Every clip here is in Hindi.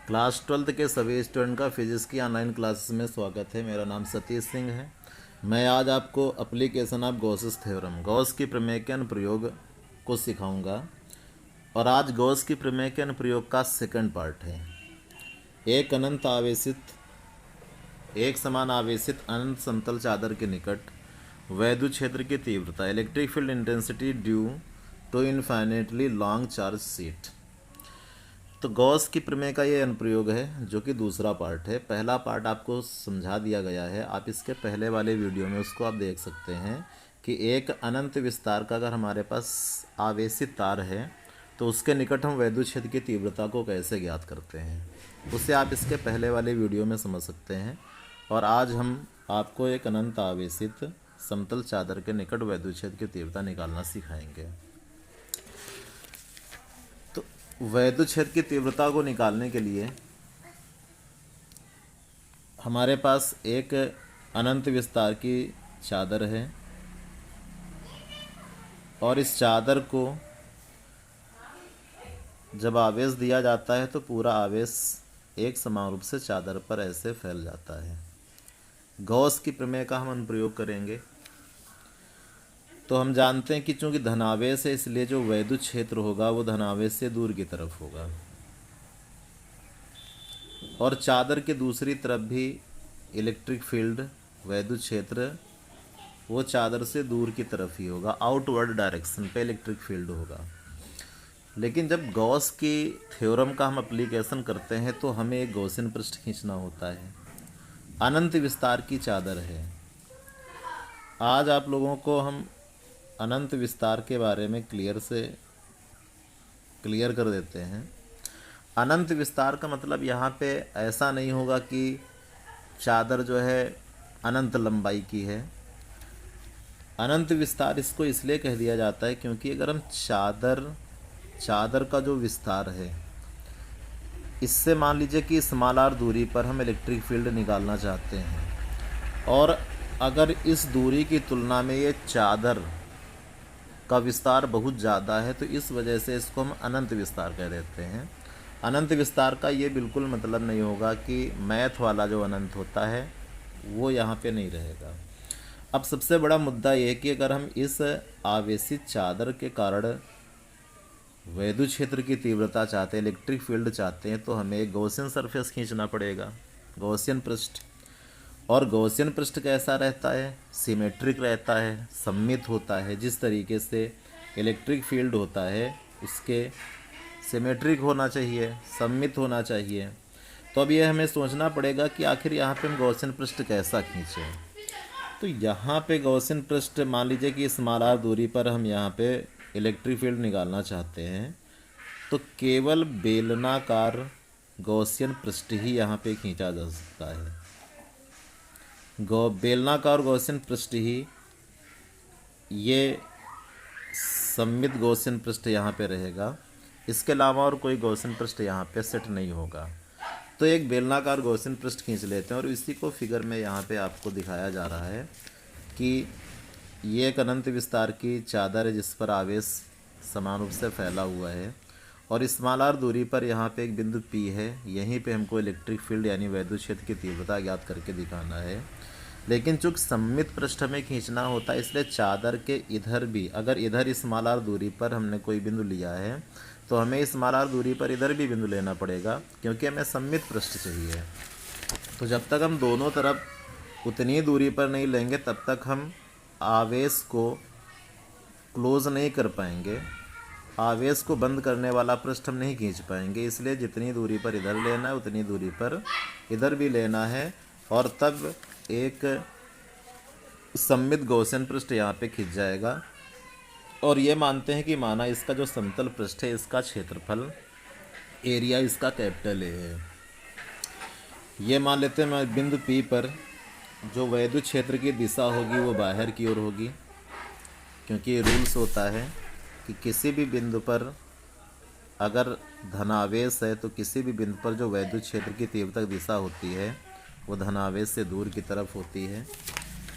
क्लास 12th के सभी स्टूडेंट का फिजिक्स की ऑनलाइन क्लासेस में स्वागत है। मेरा नाम सतीश सिंह है। मैं आज आपको application of Gauss's theorem, Gauss की प्रमेय के अनुप्रयोग को सिखाऊंगा। और आज गॉस की प्रमेय के अनुप्रयोग का सेकंड पार्ट है। एक समान आवेशित अनंत समतल चादर के निकट वैद्युत क्षेत्र की तीव्रता, electric field intensity due to infinitely long charge sheet. तो गॉस की प्रमेय का ये अनुप्रयोग है, जो कि दूसरा पार्ट है। पहला पार्ट आपको समझा दिया गया है, आप इसके पहले वाले वीडियो में उसको आप देख सकते हैं कि एक अनंत विस्तार का अगर हमारे पास आवेशित तार है तो उसके निकट हम वैद्युत क्षेत्र की तीव्रता को कैसे ज्ञात करते हैं, उसे आप इसके पहले वाले वीडियो में समझ सकते हैं। और आज हम आपको एक अनंत आवेशित समतल चादर के निकट वैद्युत क्षेत्र की तीव्रता निकालना सिखाएंगे। वैद्युत क्षेत्र की तीव्रता को निकालने के लिए हमारे पास एक अनंत विस्तार की चादर है और इस चादर को जब आवेश दिया जाता है तो पूरा आवेश एक समान रूप से चादर पर ऐसे फैल जाता है। गॉस की प्रमेय का हम अनुप्रयोग करेंगे। तो हम जानते हैं कि चूंकि धनावेश है, इसलिए जो वैद्युत क्षेत्र होगा वो धनावेश से दूर की तरफ होगा और चादर के दूसरी तरफ भी इलेक्ट्रिक फील्ड, वैद्युत क्षेत्र वो चादर से दूर की तरफ ही होगा, आउटवर्ड डायरेक्शन पे इलेक्ट्रिक फील्ड होगा। लेकिन जब गॉस की थ्योरम का हम एप्लीकेशन करते हैं तो हमें एक गॉसियन पृष्ठ खींचना होता है। अनंत विस्तार की चादर है। आज आप लोगों को हम अनंत विस्तार के बारे में क्लियर कर देते हैं। अनंत विस्तार का मतलब यहाँ पे ऐसा नहीं होगा कि चादर जो है अनंत लंबाई की है। अनंत विस्तार इसको इसलिए कह दिया जाता है क्योंकि अगर हम चादर का जो विस्तार है, इससे मान लीजिए कि स्मॉल आर दूरी पर हम इलेक्ट्रिक फील्ड निकालना चाहते हैं और अगर इस दूरी की तुलना में ये चादर का विस्तार बहुत ज़्यादा है तो इस वजह से इसको हम अनंत विस्तार कह देते हैं। अनंत विस्तार का ये बिल्कुल मतलब नहीं होगा कि मैथ वाला जो अनंत होता है वो यहाँ पे नहीं रहेगा। अब सबसे बड़ा मुद्दा ये है कि अगर हम इस आवेशित चादर के कारण वैद्युत क्षेत्र की तीव्रता चाहते हैं, इलेक्ट्रिक फील्ड चाहते हैं, तो हमें एक गॉसियन सरफेस खींचना पड़ेगा, गॉसियन पृष्ठ। और गॉसियन पृष्ठ कैसा रहता है? सिमेट्रिक रहता है, सममित होता है। जिस तरीके से इलेक्ट्रिक फील्ड होता है उसके सिमेट्रिक होना चाहिए, सममित होना चाहिए। तो अब ये हमें सोचना पड़ेगा कि आखिर यहाँ पे हम गॉसियन पृष्ठ कैसा खींचें। तो यहाँ पे गॉसियन पृष्ठ, मान लीजिए कि स्मॉल आर दूरी पर हम यहाँ पे इलेक्ट्रिक फील्ड निकालना चाहते हैं तो केवल बेलनाकार गॉसियन पृष्ठ ही यहाँ पे खींचा जा सकता है। बेलनाकार गॉसियन पृष्ठ ही, ये सममित गॉसियन पृष्ठ यहाँ पे रहेगा। इसके अलावा और कोई गॉसियन पृष्ठ यहाँ पे सेट नहीं होगा। तो एक बेलनाकार गॉसियन पृष्ठ खींच लेते हैं और इसी को फिगर में यहाँ पे आपको दिखाया जा रहा है कि ये एक अनंत विस्तार की चादर है जिस पर आवेश समान रूप से फैला हुआ है और स्मॉल आर दूरी पर यहाँ पे एक बिंदु P है। यहीं पे हमको इलेक्ट्रिक फील्ड यानी वैद्युत क्षेत्र की तीव्रता ज्ञात करके दिखाना है। लेकिन चूंकि सममित पृष्ठ में खींचना होता है, इसलिए चादर के इधर भी, अगर इधर स्मॉल आर दूरी पर हमने कोई बिंदु लिया है तो हमें स्मॉल आर दूरी पर इधर भी बिंदु लेना पड़ेगा, क्योंकि हमें सममित पृष्ठ चाहिए। तो जब तक हम दोनों तरफ उतनी दूरी पर नहीं लेंगे तब तक हम आवेश को क्लोज नहीं कर पाएंगे, आवेश को बंद करने वाला पृष्ठ हम नहीं खींच पाएंगे। इसलिए जितनी दूरी पर इधर लेना है उतनी दूरी पर इधर भी लेना है और तब एक सममित गॉसियन पृष्ठ यहाँ पे खिंच जाएगा। और ये मानते हैं कि माना इसका जो समतल पृष्ठ है, इसका क्षेत्रफल, एरिया इसका कैपिटल ए है। ये मान लेते हैं मैं बिंदु P पर जो वैद्युत क्षेत्र की दिशा होगी वो बाहर की ओर होगी, क्योंकि रूल्स होता है कि किसी भी बिंदु पर अगर धनावेश है तो किसी भी बिंदु पर जो वैद्युत क्षेत्र की तीव्रता दिशा होती है वो धनावेश से दूर की तरफ होती है।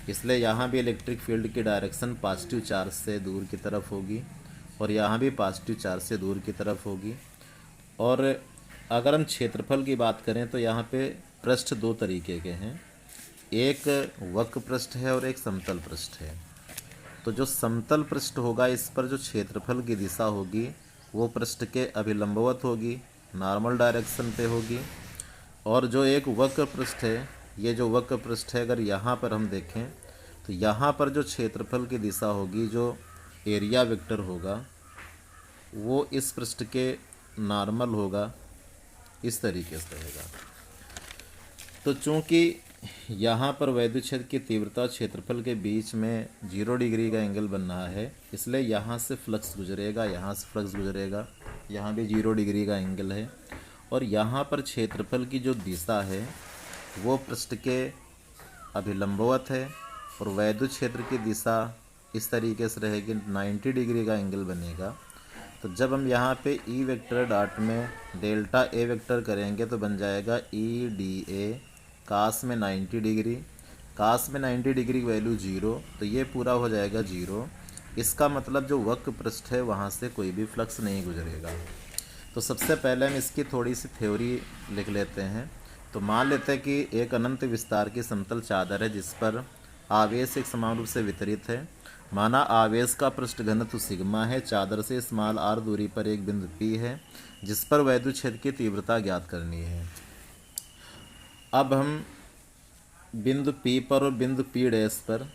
इसलिए यहाँ भी इलेक्ट्रिक फील्ड की डायरेक्शन पॉजिटिव चार्ज से दूर की तरफ होगी और यहाँ भी पॉजिटिव चार्ज से दूर की तरफ होगी। और अगर हम क्षेत्रफल की बात करें तो यहाँ पे पृष्ठ दो तरीके के हैं, एक वक्र पृष्ठ है और एक समतल पृष्ठ है। तो जो समतल पृष्ठ होगा इस पर जो क्षेत्रफल की दिशा होगी वो पृष्ठ के अभिलंबवत होगी, नॉर्मल डायरेक्शन पे होगी। और जो एक वक्र पृष्ठ है, ये जो वक्र पृष्ठ है अगर यहाँ पर हम देखें तो यहाँ पर जो क्षेत्रफल की दिशा होगी, जो एरिया वेक्टर होगा वो इस पृष्ठ के नॉर्मल होगा, इस तरीके से रहेगा। तो चूंकि यहाँ पर वैद्युत क्षेत्र की तीव्रता और क्षेत्रफल के बीच में 0 डिग्री का एंगल बन रहा है, इसलिए यहाँ से फ्लक्स गुजरेगा, यहाँ से फ्लक्स गुजरेगा, यहाँ भी 0 डिग्री का एंगल है। और यहाँ पर क्षेत्रफल की जो दिशा है वो पृष्ठ के अभिलंबवत है और वैद्युत क्षेत्र की दिशा इस तरीके से रहेगी, 90 डिग्री का एंगल बनेगा। तो जब हम यहाँ पे ई वेक्टर डॉट में डेल्टा ए वेक्टर करेंगे तो बन जाएगा ई डी ए कास में 90 डिग्री, कास में 90 डिग्री की वैल्यू 0, तो ये पूरा हो जाएगा 0। इसका मतलब जो वक्र पृष्ठ है वहाँ से कोई भी फ्लक्स नहीं गुजरेगा। तो सबसे पहले हम इसकी थोड़ी सी थ्योरी लिख लेते हैं। तो मान लेते हैं कि एक अनंत विस्तार की समतल चादर है जिस पर आवेश एक समान रूप से वितरित है। माना आवेश का पृष्ठ घनत्व सिग्मा है, चादर से स्मॉल आर दूरी पर एक बिंदु पी है जिस पर वैद्युत क्षेत्र की तीव्रता ज्ञात करनी है। अब हम बिंदु पी पर और बिंदु पी डैश पर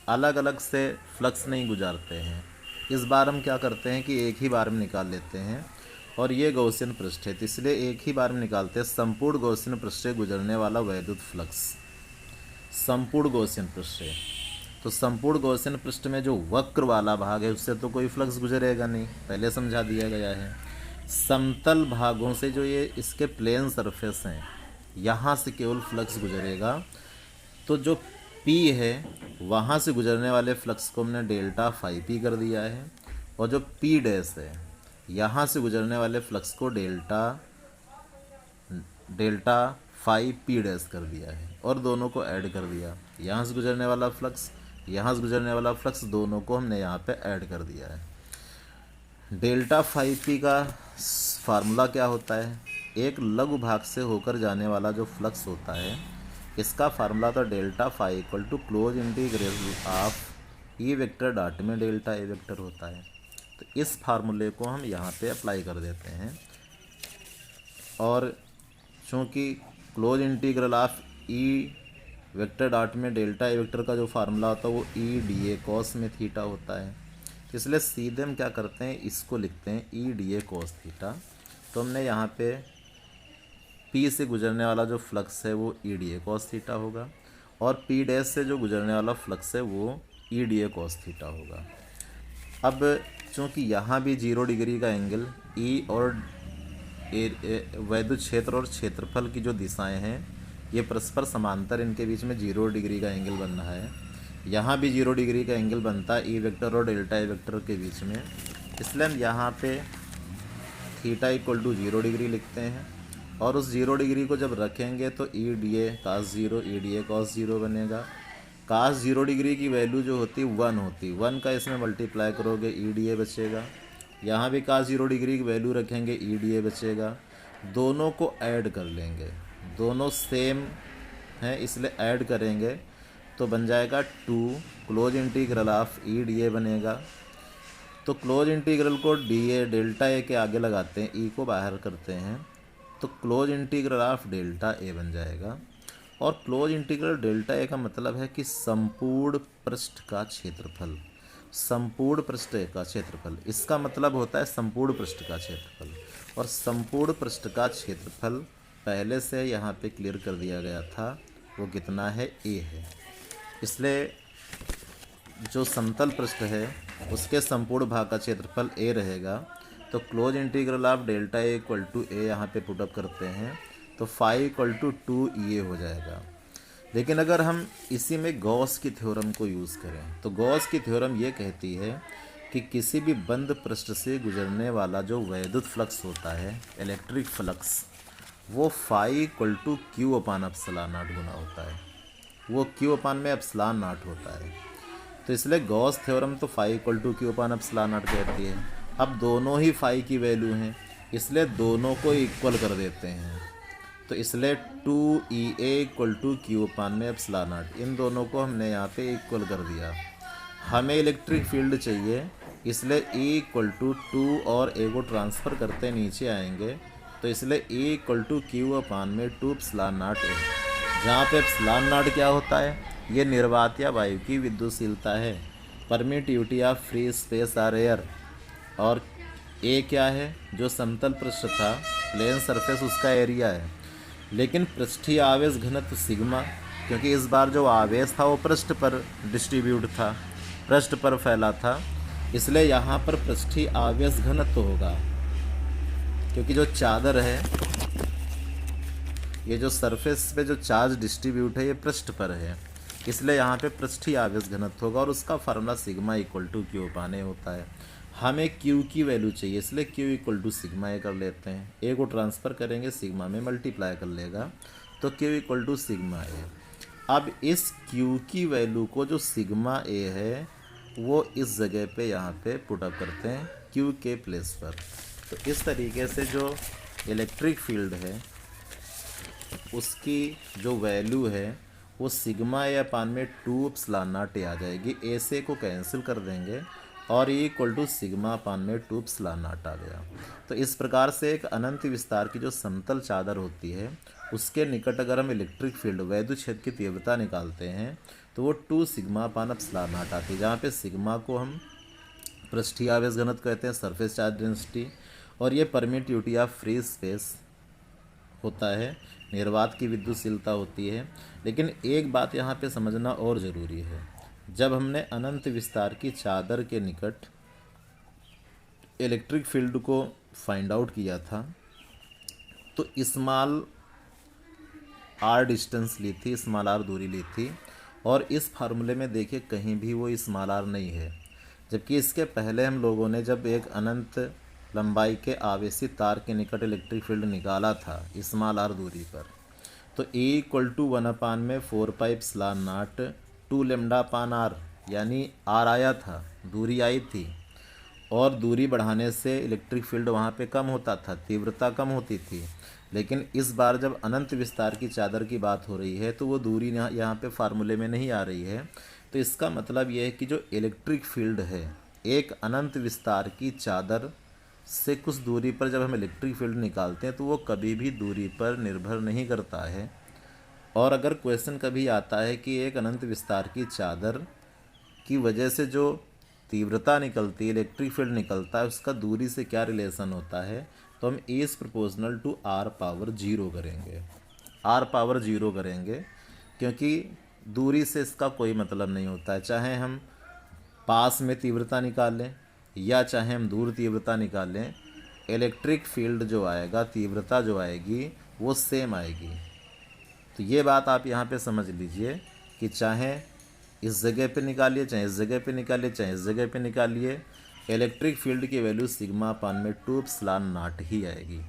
अलग अलग से फ्लक्स नहीं गुजारते हैं। इस बार हम क्या करते हैं कि एक ही बार में निकाल लेते हैं, और ये गॉसियन पृष्ठ है तो इसलिए एक ही बार में निकालते हैं संपूर्ण गॉसियन पृष्ठ से गुजरने वाला वैद्युत फ्लक्स। संपूर्ण गॉसियन पृष्ठ है तो संपूर्ण गॉसियन पृष्ठ में जो वक्र वाला भाग है उससे तो कोई फ्लक्स गुजरेगा नहीं, पहले समझा दिया गया है। समतल भागों से जो ये इसके प्लेन सरफेस हैं यहाँ से केवल फ्लक्स गुजरेगा। तो जो P है वहाँ से गुजरने वाले फ्लक्स को हमने डेल्टा फाई पी कर दिया है, और जो P डैश है यहाँ से गुजरने वाले फ्लक्स को डेल्टा फाई पी डैश कर दिया है, और दोनों को ऐड कर दिया। यहाँ से गुजरने वाला फ्लक्स, यहाँ से गुजरने वाला फ्लक्स, दोनों को हमने यहाँ पे ऐड कर दिया है। डेल्टा फाई पी का फार्मूला क्या होता है? एक लघु भाग से होकर जाने वाला जो फ्लक्स होता है इसका फार्मूला तो delta phi equal to close integral of E vector dot में डेल्टा ए वेक्टर होता है। तो इस फार्मूले को हम यहाँ पे अप्लाई कर देते हैं, और चूँकि close integral of E vector dot में डेल्टा ए वेक्टर का जो फार्मूला होता है वो ई डी ए कॉस में थीटा होता है, इसलिए सीधे हम क्या करते हैं इसको लिखते हैं ई डी ए कॉस थीटा। तो हमने यहाँ पे P से गुजरने वाला जो फ्लक्स है वो ई डी ए कॉस थीटा होगा, और P डैश से जो गुजरने वाला फ्लक्स है वो ई डी ए कॉस थीटा होगा। अब चूँकि यहाँ भी 0 डिग्री का एंगल E और वैद्युत क्षेत्र और क्षेत्रफल की जो दिशाएं हैं ये परस्पर समांतर, इनके बीच में 0 डिग्री का एंगल बन रहा है। यहाँ भी 0 डिग्री का एंगल बनता है ई वेक्टर और डेल्टा ए वेक्टर के बीच में, इसलिए हम यहाँ पे थीटा इक्वल टू 0 डिग्री लिखते हैं, और उस 0 डिग्री को जब रखेंगे तो E D A cos 0 E D A cos 0 बनेगा। कास 0 डिग्री की वैल्यू जो होती 1 होती, 1 का इसमें मल्टीप्लाई करोगे ई डी ए बचेगा। यहाँ भी कास 0 डिग्री की वैल्यू रखेंगे ई डी ए बचेगा। दोनों को ऐड कर लेंगे, दोनों सेम हैं इसलिए ऐड करेंगे तो बन जाएगा 2 close integral of E D ए बनेगा। तो क्लोज इंटीग्रल को डी ए डेल्टा ए के आगे लगाते हैं, ई को बाहर करते हैं तो क्लोज इंटीग्रल ऑफ डेल्टा ए बन जाएगा। और क्लोज इंटीग्रल डेल्टा ए का मतलब है कि संपूर्ण पृष्ठ का क्षेत्रफल, संपूर्ण पृष्ठ का क्षेत्रफल, इसका मतलब होता है संपूर्ण पृष्ठ का क्षेत्रफल। और संपूर्ण पृष्ठ का क्षेत्रफल पहले से यहाँ पे क्लियर कर दिया गया था, वो कितना है? ए है। इसलिए जो समतल पृष्ठ है उसके संपूर्ण भाग का क्षेत्रफल ए रहेगा। तो close integral of delta A equal to A यहाँ पे पुटअप करते हैं तो फाई इक्वल टू 2 ये हो जाएगा। लेकिन अगर हम इसी में गॉस की थ्योरम को यूज़ करें तो गॉस की थ्योरम ये कहती है कि किसी भी बंद पृष्ठ से गुजरने वाला जो वैद्युत फ्लक्स होता है, इलेक्ट्रिक फ्लक्स, वो phi equal to Q upon epsilon naught गुना होता है, वो क्यू अपान में एप्सिलॉन नॉट होता है। तो इसलिए गॉस थ्योरम तो phi equal to Q upon epsilon naught कहती है। अब दोनों ही फाई की वैल्यू हैं, इसलिए दोनों को इक्वल कर देते हैं। तो इसलिए 2EA = Q/ε0, इन दोनों को हमने यहाँ पे इक्वल कर दिया। हमें इलेक्ट्रिक फील्ड चाहिए, इसलिए E = 2 और A को ट्रांसफ़र करते नीचे आएंगे, तो इसलिए E = Q/2ε0A, जहाँ पे ε0 क्या होता है, ये निर्वात या वायु की विद्युतशीलता है, परमिटिविटी ऑफ फ्री स्पेस और एयर। और ए क्या है, जो समतल पृष्ठ था, प्लेन सरफेस, उसका एरिया है। लेकिन पृष्ठीय आवेश घनत्व सिग्मा, क्योंकि इस बार जो आवेश था वो पृष्ठ पर डिस्ट्रीब्यूट था, पृष्ठ पर फैला था, इसलिए यहाँ पर पृष्ठीय आवेश घनत्व होगा। क्योंकि जो चादर है, ये जो सरफेस पे जो चार्ज डिस्ट्रीब्यूट है, ये पृष्ठ पर है, इसलिए यहाँ पे पृष्ठीय आवेश घनत्व होगा और उसका फार्मूला सिग्मा = Q/A होता है। हमें Q की वैल्यू चाहिए, इसलिए Q = σA कर लेते हैं। A को ट्रांसफ़र करेंगे, सिग्मा में मल्टीप्लाई कर लेगा, तो Q = σA। अब इस Q की वैल्यू को, जो σA है, वो इस जगह पे यहाँ पे पुटअप करते हैं Q के प्लेस पर। तो इस तरीके से जो इलेक्ट्रिक फील्ड है उसकी जो वैल्यू है वो σA/2ε0 आ जाएगी। A से को कैंसिल कर देंगे और E = σ/2ε0 आ गया। तो इस प्रकार से एक अनंत विस्तार की जो समतल चादर होती है, उसके निकट अगर हम इलेक्ट्रिक फील्ड, वैद्युत क्षेत्र की तीव्रता निकालते हैं, तो वो 2σ/ε0 आती है, जहाँ पे सिग्मा को हम पृष्ठीय आवेश घनत्व कहते हैं, सरफेस चार्ज डेंसिटी, और ये परमिटिविटी ऑफ फ्री स्पेस होता है, निर्वात की विद्युतशीलता होती है। लेकिन एक बात यहाँ पे समझना और ज़रूरी है, जब हमने अनंत विस्तार की चादर के निकट इलेक्ट्रिक फील्ड को फाइंड आउट किया था, तो स्मॉल r डिस्टेंस ली थी, स्मॉल r दूरी ली थी, और इस फार्मूले में देखिए कहीं भी वो स्मॉल r नहीं है। जबकि इसके पहले हम लोगों ने जब एक अनंत लंबाई के आवेशित तार के निकट इलेक्ट्रिक फील्ड निकाला था स्मॉल r दूरी पर, तो E = 1/4πε0 2λ/r, यानी r आया था, दूरी आई थी, और दूरी बढ़ाने से इलेक्ट्रिक फील्ड वहाँ पे कम होता था, तीव्रता कम होती थी। लेकिन इस बार जब अनंत विस्तार की चादर की बात हो रही है, तो वो दूरी यहाँ पे फार्मूले में नहीं आ रही है। तो इसका मतलब ये है कि जो इलेक्ट्रिक फील्ड है, एक अनंत विस्तार की चादर से कुछ दूरी पर जब हम इलेक्ट्रिक फील्ड निकालते हैं, तो वो कभी भी दूरी पर निर्भर नहीं करता है। और अगर क्वेश्चन कभी आता है कि एक अनंत विस्तार की चादर की वजह से जो तीव्रता निकलती है, इलेक्ट्रिक फील्ड निकलता है, उसका दूरी से क्या रिलेशन होता है, तो हम E = r⁻0 करेंगे, r⁻0 करेंगे, क्योंकि दूरी से इसका कोई मतलब नहीं होता है। चाहे हम पास में तीव्रता निकालें या चाहे हम दूर तीव्रता निकालें, इलेक्ट्रिक फील्ड जो आएगा, तीव्रता जो आएगी, वो सेम आएगी। तो ये बात आप यहाँ पे समझ लीजिए कि चाहे इस जगह पे निकालिए, चाहे इस जगह पे निकालिए, चाहे इस जगह पे निकालिए, इलेक्ट्रिक फील्ड की वैल्यू σ/2ε0 ही आएगी।